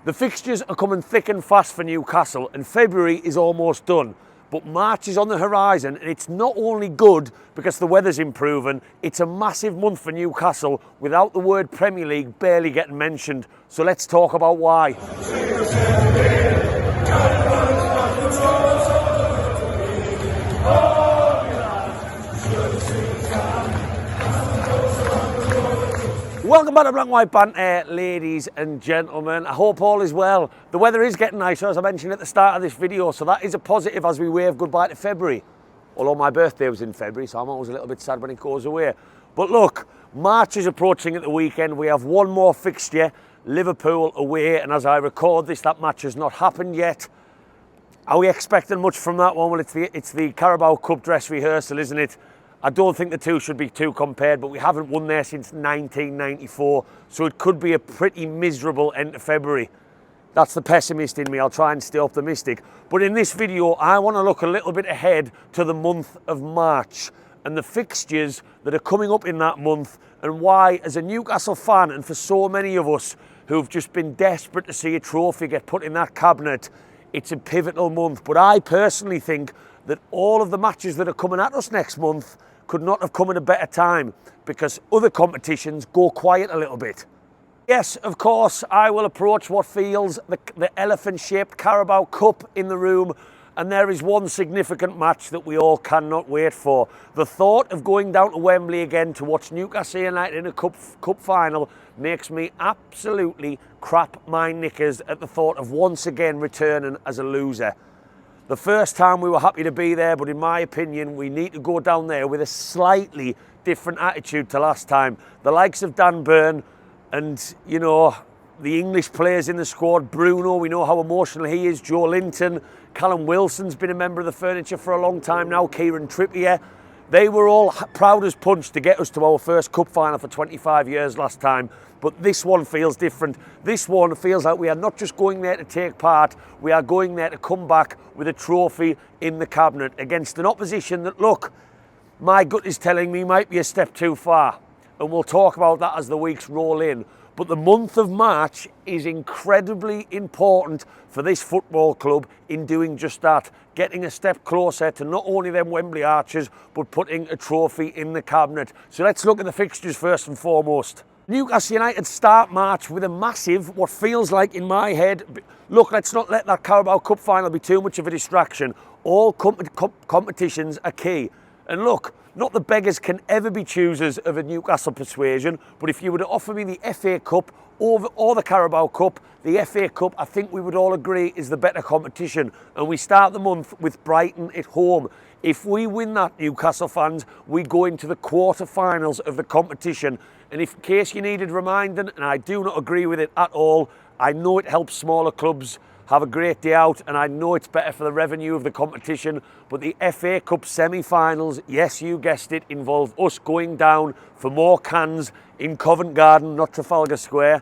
The fixtures are coming thick and fast for Newcastle, and February is almost done. But March is on the horizon, and it's not only good because the weather's improving, it's a massive month for Newcastle without the word Premier League barely getting mentioned. So let's talk about why. Welcome back to Black and White Banter, ladies and gentlemen. I hope all is well. The weather is getting nicer, as I mentioned at the start of this video, so that is a positive as we wave goodbye to February. Although my birthday was in February, so I'm always a little bit sad when it goes away. But look, March is approaching at the weekend. We have one more fixture, Liverpool away, and as I record this, that match has not happened yet. Are we expecting much from that one? Well, it's the Carabao Cup dress rehearsal, isn't it? I don't think the two should be too compared, but we haven't won there since 1994, so it could be a pretty miserable end to February. That's the pessimist in me. I'll try and stay optimistic. But in this video, I want to look a little bit ahead to the month of March and the fixtures that are coming up in that month, and why, as a Newcastle fan, and for so many of us who've just been desperate to see a trophy get put in that cabinet, it's a pivotal month. But I personally think that all of the matches that are coming at us next month could not have come at a better time, because other competitions go quiet a little bit. Yes, of course, I will approach what feels the elephant-shaped Carabao Cup in the room, and there is one significant match that we all cannot wait for. The thought of going down to Wembley again to watch Newcastle United in a cup final makes me absolutely crap my knickers at the thought of once again returning as a loser. The first time we were happy to be there, but in my opinion, we need to go down there with a slightly different attitude to last time. The likes of Dan Burn and, you know, the English players in the squad, Bruno, we know how emotional he is, Joe Linton, Callum Wilson's been a member of the furniture for a long time now, Kieran Trippier. They were all proud as punch to get us to our first cup final for 25 years last time. But this one feels different. This one feels like we are not just going there to take part, we are going there to come back with a trophy in the cabinet against an opposition that, look, my gut is telling me might be a step too far. And we'll talk about that as the weeks roll in. But the month of March is incredibly important for this football club in doing just that, getting a step closer to not only them Wembley Archers, but putting a trophy in the cabinet. So let's look at the fixtures first and foremost. Newcastle United start March with a massive, what feels like in my head, look, let's not let that Carabao Cup final be too much of a distraction. All competitions are key. And look, not the beggars can ever be choosers of a Newcastle persuasion, but if you were to offer me the FA Cup or the Carabao Cup, the FA Cup, I think we would all agree, is the better competition. And we start the month with Brighton at home. If we win that, Newcastle fans, we go into the quarter-finals of the competition. And if, in case you needed reminding, and I do not agree with it at all, I know it helps smaller clubs have a great day out, and I know it's better for the revenue of the competition, but the FA Cup semi-finals, yes, you guessed it, involve us going down for more cans in Covent Garden, not Trafalgar Square.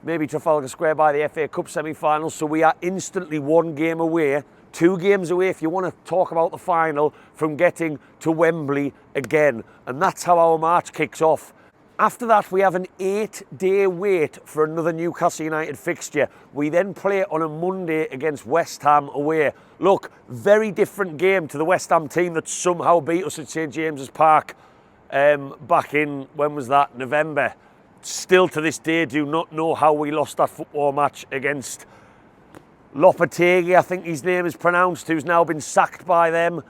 Maybe Trafalgar Square by the FA Cup semi-finals, so we are instantly one game away, 2 games away if you want to talk about the final, from getting to Wembley again. And that's how our March kicks off. After that, we have an 8-day wait for another Newcastle United fixture. We then play on a Monday against West Ham away. Look, very different game to the West Ham team that somehow beat us at St James's Park back in, when was that, November. Still to this day do not know how we lost that football match against Lopetegui, I think his name is pronounced, who's now been sacked by them.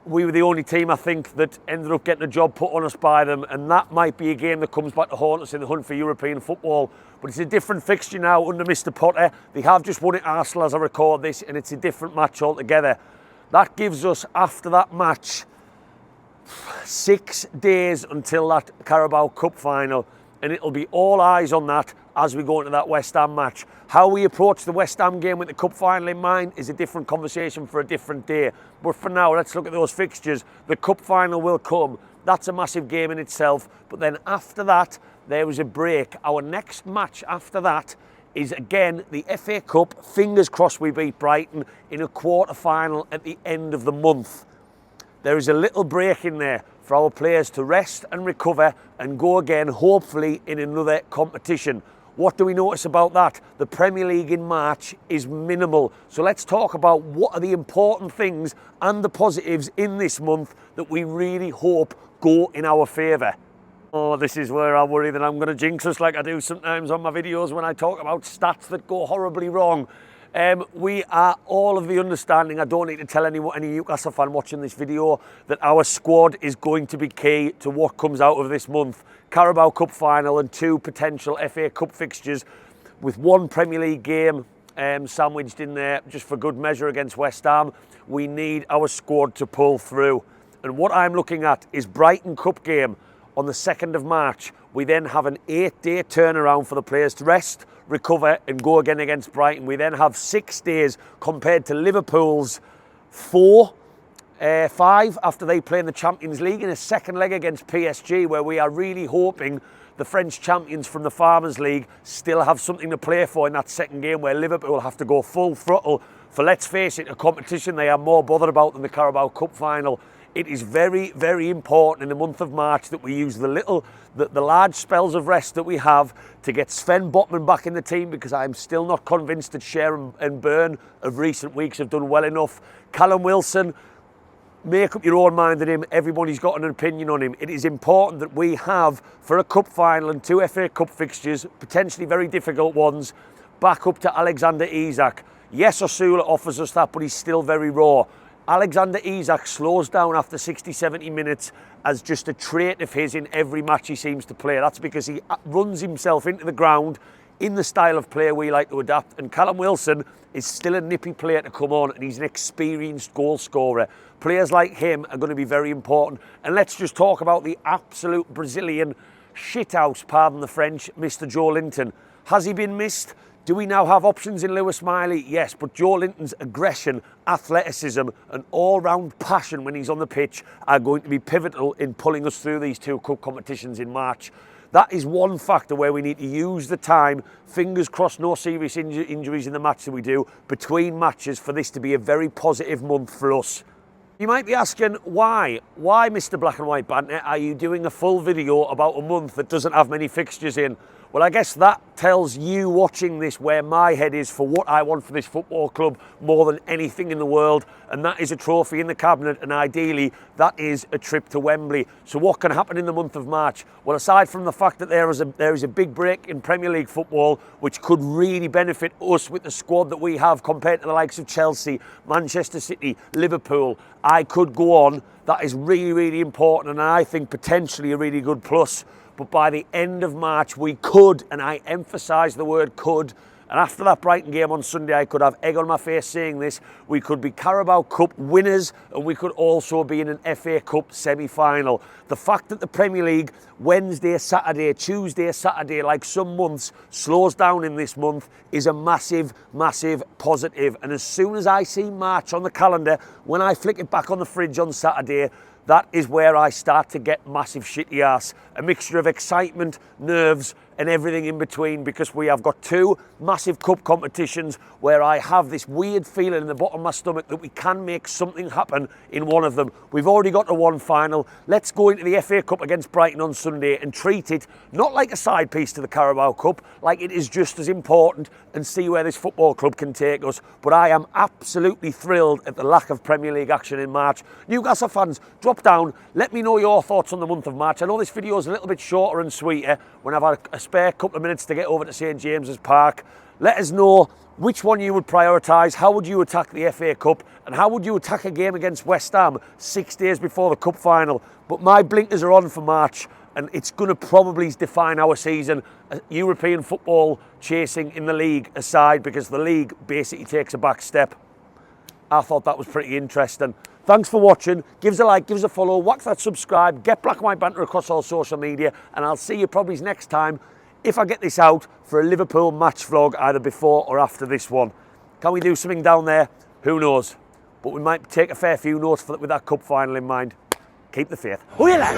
We were the only team, I think, that ended up getting a job put on us by them, and that might be a game that comes back to haunt us in the hunt for European football. But it's a different fixture now under Mr Potter. They have just won at Arsenal as I record this, and it's a different match altogether. That gives us, after that match, 6 days until that Carabao Cup final, and it'll be all eyes on that as we go into that West Ham match. How we approach the West Ham game with the Cup final in mind is a different conversation for a different day. But for now, let's look at those fixtures. The Cup final will come. That's a massive game in itself. But then after that, there is a break. Our next match after that is again the FA Cup. Fingers crossed we beat Brighton in a quarter final at the end of the month. There is a little break in there for our players to rest and recover and go again, hopefully in another competition. What do we notice about that? The Premier League in March is minimal. So let's talk about what are the important things and the positives in this month that we really hope go in our favour. Oh, this is where I worry that I'm going to jinx us like I do sometimes on my videos when I talk about stats that go horribly wrong. We are all of the understanding, I don't need to tell any Newcastle fan watching this video, that our squad is going to be key to what comes out of this month. Carabao Cup final and 2 potential FA Cup fixtures with 1 Premier League game sandwiched in there just for good measure against West Ham. We need our squad to pull through. And what I'm looking at is Brighton Cup game on the 2nd of March. We then have an 8-day turnaround for the players to rest, recover and go again against Brighton. We then have 6 days compared to Liverpool's 5 after they play in the Champions League in a second leg against PSG, where we are really hoping the French champions from the Farmers League still have something to play for in that second game, where Liverpool have to go full throttle for, let's face it, a competition they are more bothered about than the Carabao Cup final. It is very, very important in the month of March that we use the large spells of rest that we have to get Sven Botman back in the team, because I'm still not convinced that Shearer and Byrne of recent weeks have done well enough. Callum Wilson, make up your own mind on him. Everybody's got an opinion on him. It is important that we have, for a cup final and 2 FA Cup fixtures, potentially very difficult ones, back up to Alexander Isak. Yes, Osula offers us that, but he's still very raw. Alexander Isak slows down after 60-70 minutes as just a trait of his in every match he seems to play. That's because he runs himself into the ground in the style of play we like to adapt. And Callum Wilson is still a nippy player to come on, and he's an experienced goal scorer. Players like him are going to be very important. And let's just talk about the absolute Brazilian shithouse, pardon the French, Mr. Joe Linton. Has he been missed? Do we now have options in Lewis Miley? Yes, but Joe Linton's aggression, athleticism and all-round passion when he's on the pitch are going to be pivotal in pulling us through these 2 cup competitions in March. That is one factor where we need to use the time, fingers crossed no serious injuries in the match that we do, between matches, for this to be a very positive month for us. You might be asking, why? Why, Mr. Black and White Banter, are you doing a full video about a month that doesn't have many fixtures in? Well, I guess that tells you watching this where my head is for what I want for this football club more than anything in the world, and that is a trophy in the cabinet, and ideally that is a trip to Wembley. So what can happen in the month of March? Well, aside from the fact that there is a big break in Premier League football, which could really benefit us with the squad that we have compared to the likes of Chelsea, Manchester City, Liverpool, I could go on. That is really, really important, and I think potentially a really good plus. But by the end of March, we could, and I emphasise the word could, and after that Brighton game on Sunday, I could have egg on my face saying this, we could be Carabao Cup winners, and we could also be in an FA Cup semi-final. The fact that the Premier League, Wednesday, Saturday, Tuesday, Saturday, like some months, slows down in this month is a massive, massive positive. And as soon as I see March on the calendar, when I flick it back on the fridge on Saturday, that is where I start to get massive shitty ass. A mixture of excitement, nerves, and everything in between, because we have got 2 massive cup competitions where I have this weird feeling in the bottom of my stomach that we can make something happen in one of them. We've already got to 1 final. Let's go into the FA Cup against Brighton on Sunday and treat it not like a side piece to the Carabao Cup, like it is just as important, and see where this football club can take us. But I am absolutely thrilled at the lack of Premier League action in March. Newcastle fans, drop down, let me know your thoughts on the month of March. I know this video is a little bit shorter and sweeter when I've had a spare couple of minutes to get over to St James's Park. Let us know which one you would prioritise. How would you attack the FA Cup, and how would you attack a game against West Ham 6 days before the cup final? But my blinkers are on for March, and it's going to probably define our season. European football chasing in the league aside, because the league basically takes a back step. I thought that was pretty interesting. Thanks for watching. Give us a like, give us a follow, whack that subscribe, get Black and White Banter across all social media, and I'll see you probably next time, if I get this out, for a Liverpool match vlog either before or after this one. Can we do something down there? Who knows? But we might take a fair few notes with that cup final in mind. Keep the faith. Who you like?